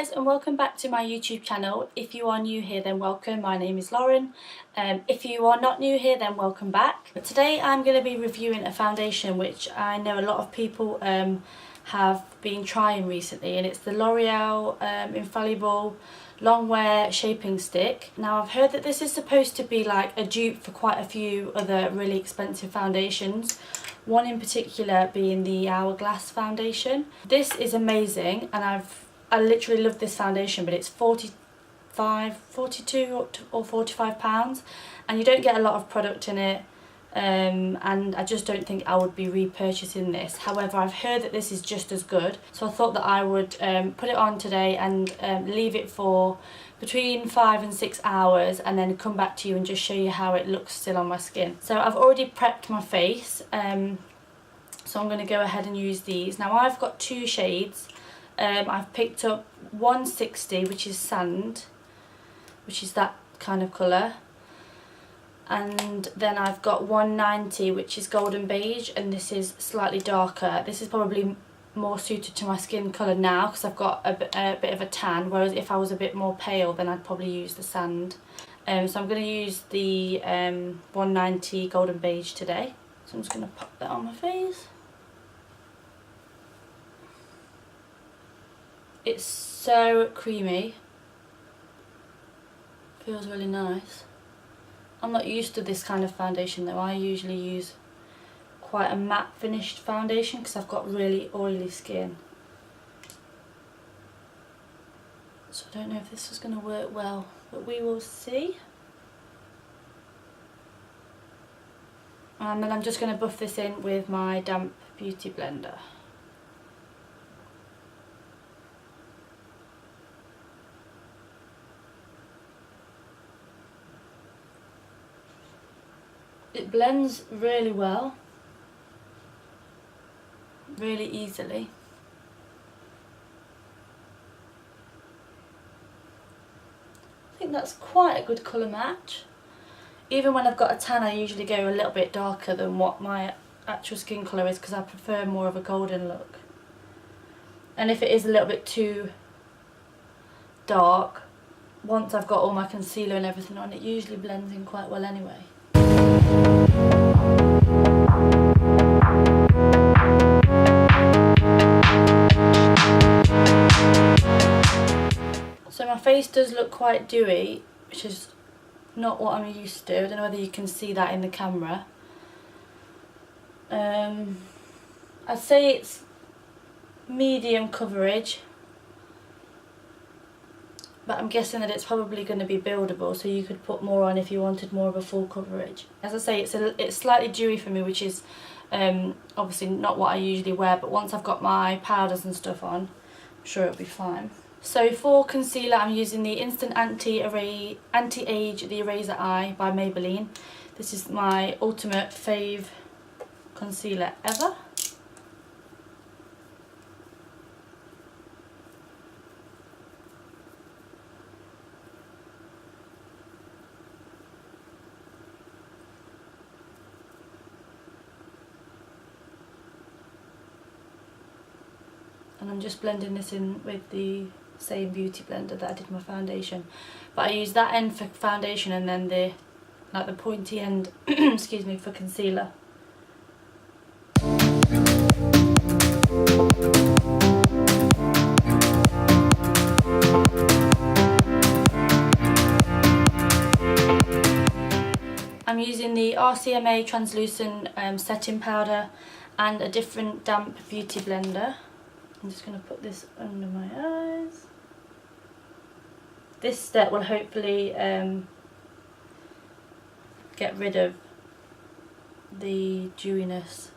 guys, and welcome back to my YouTube channel. If you are new here, then welcome. My name is Lauren. If you are not new here, then welcome back. Today I'm going to be reviewing a foundation which I know a lot of people have been trying recently, and it's the L'Oreal Infallible Long Wear Shaping Stick. Now I've heard that this is supposed to be like a dupe for quite a few other really expensive foundations. One in particular being the Hourglass foundation. This is amazing, and I literally love this foundation, but it's 42 or 45 pounds, and you don't get a lot of product in it, and I just don't think I would be repurchasing this. However, I've heard that this is just as good, so I thought that I would put it on today and leave it for between 5 and 6 hours, and then come back to you and just show you how it looks still on my skin. So I've already prepped my face, so I'm going to go ahead and use these. Now I've got two shades. I've picked up 160, which is sand, which is that kind of colour, and then I've got 190, which is golden beige, and this is slightly darker. This is probably more suited to my skin colour now because I've got a bit of a tan, whereas if I was a bit more pale then I'd probably use the sand. So I'm going to use the 190 golden beige today. So I'm just going to pop that on my face. It's so creamy, feels really nice. I'm not used to this kind of foundation though. I usually use quite a matte finished foundation because I've got really oily skin. So I don't know if this is going to work well, but we will see. And then I'm just going to buff this in with my damp beauty blender. It blends really well, really easily. I think that's quite a good colour match. Even when I've got a tan, I usually go a little bit darker than what my actual skin colour is because I prefer more of a golden look. And if it is a little bit too dark, once I've got all my concealer and everything on, it usually blends in quite well anyway. So my face does look quite dewy, which is not what I'm used to. I don't know whether you can see that in the camera. I'd say it's medium coverage, but I'm guessing that it's probably going to be buildable, so you could put more on if you wanted more of a full coverage. As I say, it's slightly dewy for me, which is obviously not what I usually wear, but once I've got my powders and stuff on, I'm sure it'll be fine. So for concealer, I'm using the Instant Anti-Age The Eraser Eye by Maybelline. This is my ultimate fave concealer ever. And I'm just blending this in with the same beauty blender that I did my foundation, but I use that end for foundation and then the pointy end excuse me, for concealer. I'm using the RCMA translucent setting powder and a different damp beauty blender. I'm just going to put this under my eyes. This step will hopefully get rid of the dewiness,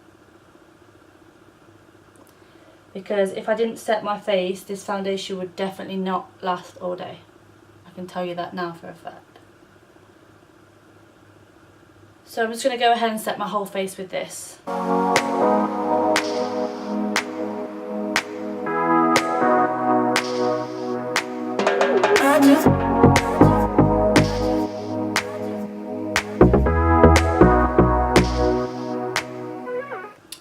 because if I didn't set my face, this foundation would definitely not last all day. I can tell you that now for a fact. So I'm just going to go ahead and set my whole face with this.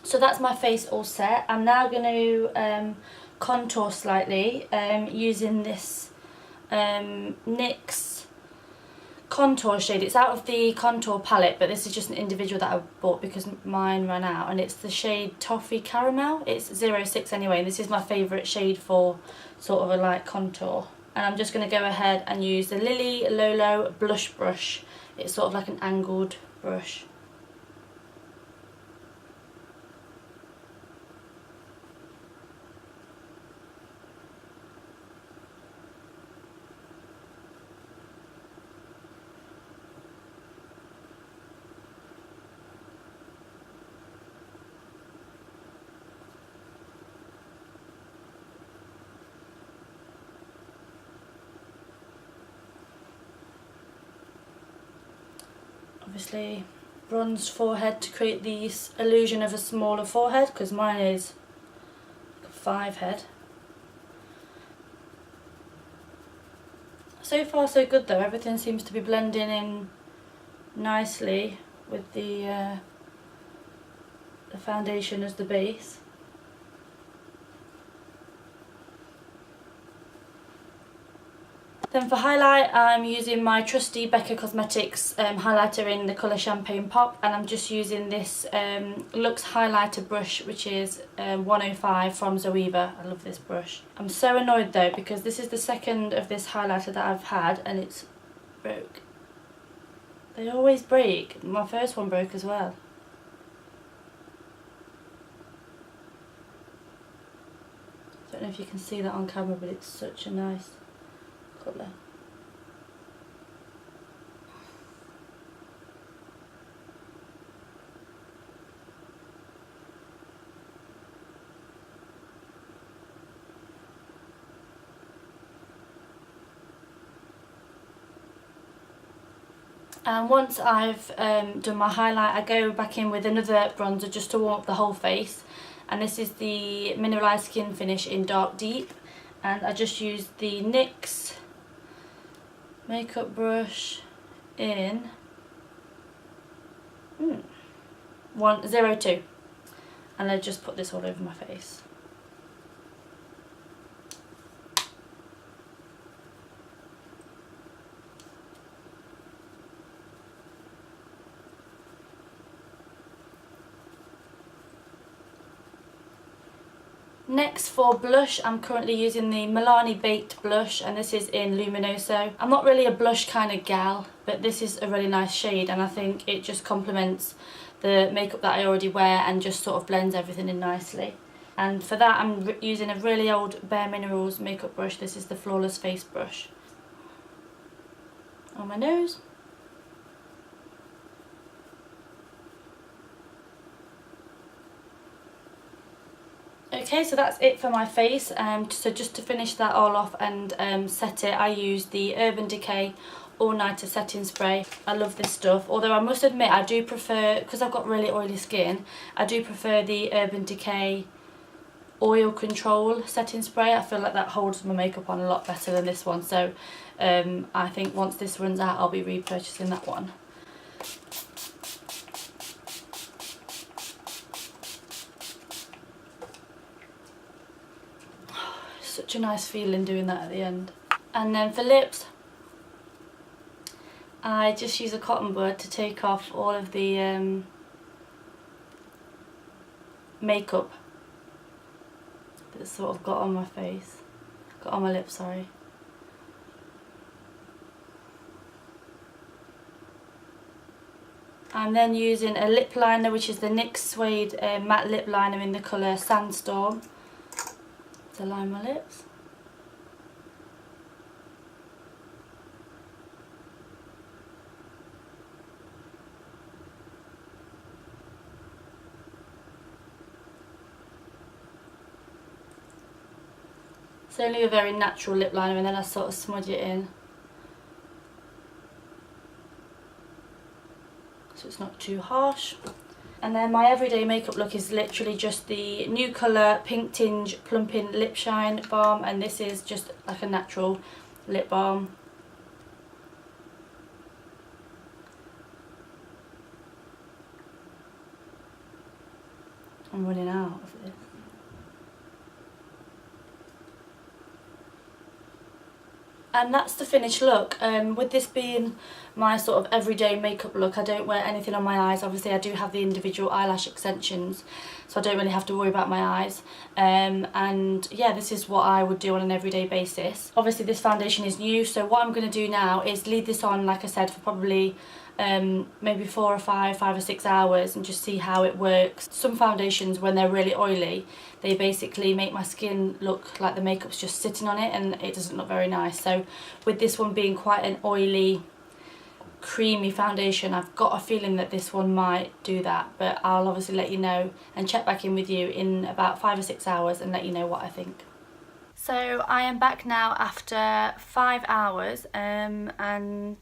So that's my face all set. I'm now going to contour slightly using this NYX contour shade. It's out of the contour palette, but this is just an individual that I bought because mine ran out, and it's the shade Toffee Caramel. It's 06 anyway, and this is my favourite shade for sort of a light contour. And I'm just going to go ahead and use the Lily Lolo blush brush. It's sort of like an angled brush. Obviously bronzed forehead to create the illusion of a smaller forehead, because mine is like a 5 head. So far so good though, everything seems to be blending in nicely with the foundation as the base. Then for highlight, I'm using my trusty Becca Cosmetics highlighter in the colour Champagne Pop, and I'm just using this Luxe highlighter brush, which is 105 from Zoeva. I love this brush. I'm so annoyed though because this is the second of this highlighter that I've had and it's broke. They always break. My first one broke as well. I don't know if you can see that on camera, but it's such a nice colour. And once I've done my highlight, I go back in with another bronzer just to warm up the whole face, and this is the Mineralized Skin Finish in Dark Deep, and I just use the NYX makeup brush in 102, and I just put this all over my face. Next for blush, I'm currently using the Milani Baked blush, and this is in Luminoso. I'm not really a blush kind of gal, but this is a really nice shade, and I think it just complements the makeup that I already wear and just sort of blends everything in nicely. And for that I'm using a really old Bare Minerals makeup brush. This is the Flawless Face brush. On my nose. Okay, so that's it for my face. So just to finish that all off and set it, I use the Urban Decay All Nighter Setting Spray. I love this stuff, although I must admit I do prefer, because I've got really oily skin, I do prefer the Urban Decay Oil Control Setting Spray. I feel like that holds my makeup on a lot better than this one, so I think once this runs out I'll be repurchasing that one. Such a nice feeling doing that at the end. And then for lips, I just use a cotton bud to take off all of the makeup that's sort of got on my face, got on my lips, sorry. I'm then using a lip liner, which is the NYX Suede matte lip liner in the colour Sandstorm, to line my lips. It's only a very natural lip liner, and then I sort of smudge it in so it's not too harsh. And then my everyday makeup look is literally just the new colour Pink Tinge Plumping Lip Shine Balm, and this is just like a natural lip balm. I'm running out of this. And that's the finished look. With this being my sort of everyday makeup look, I don't wear anything on my eyes. Obviously I do have the individual eyelash extensions, so I don't really have to worry about my eyes. And yeah, this is what I would do on an everyday basis. Obviously this foundation is new, so what I'm going to do now is leave this on, like I said, for probably maybe 4 or 5 or 6 hours and just see how it works. Some foundations, when they're really oily, they basically make my skin look like the makeup's just sitting on it, and it doesn't look very nice. So with this one being quite an oily, creamy foundation, I've got a feeling that this one might do that, but I'll obviously let you know and check back in with you in about 5 or 6 hours and let you know what I think. So I am back now after 5 hours and I'm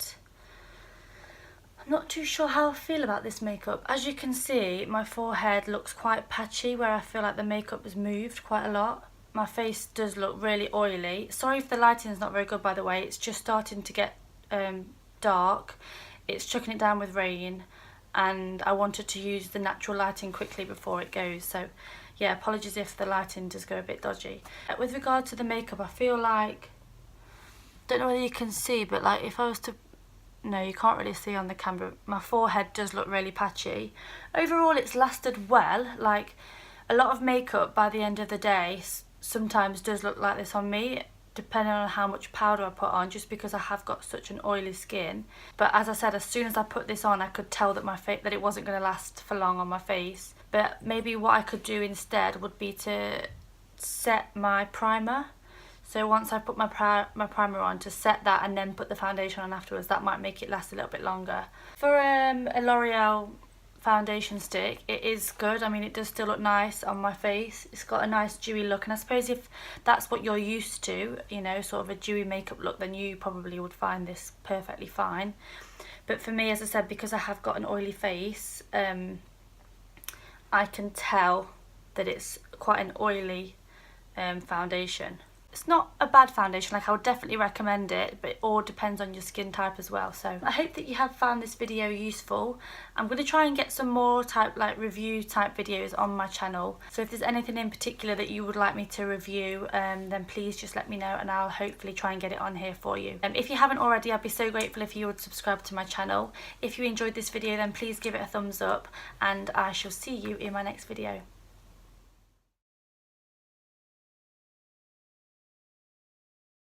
not too sure how I feel about this makeup. As you can see, my forehead looks quite patchy where I feel like the makeup has moved quite a lot. My face does look really oily. Sorry if the lighting is not very good, by the way. It's just starting to get dark. It's chucking it down with rain and I wanted to use the natural lighting quickly before it goes. So yeah, apologies if the lighting does go a bit dodgy. With regard to the makeup, I feel like, don't know whether you can see, but like if I was to, no, you can't really see on the camera, my forehead does look really patchy. Overall it's lasted well. Like a lot of makeup by the end of the day sometimes does look like this on me, depending on how much powder I put on, just because I have got such an oily skin. But as I said, as soon as I put this on, I could tell that that it wasn't going to last for long on my face. But maybe what I could do instead would be to set my primer. So once I put my primer on, to set that and then put the foundation on afterwards. That might make it last a little bit longer. For a L'Oreal foundation stick, it is good. I mean, it does still look nice on my face. It's got a nice dewy look, and I suppose if that's what you're used to, you know, sort of a dewy makeup look, then you probably would find this perfectly fine. But for me, as I said, because I have got an oily face, I can tell that it's quite an oily foundation. It's not a bad foundation, like I would definitely recommend it, but it all depends on your skin type as well. So I hope that you have found this video useful. I'm going to try and get some more review type videos on my channel. So if there's anything in particular that you would like me to review, then please just let me know and I'll hopefully try and get it on here for you. If you haven't already, I'd be so grateful if you would subscribe to my channel. If you enjoyed this video, then please give it a thumbs up and I shall see you in my next video.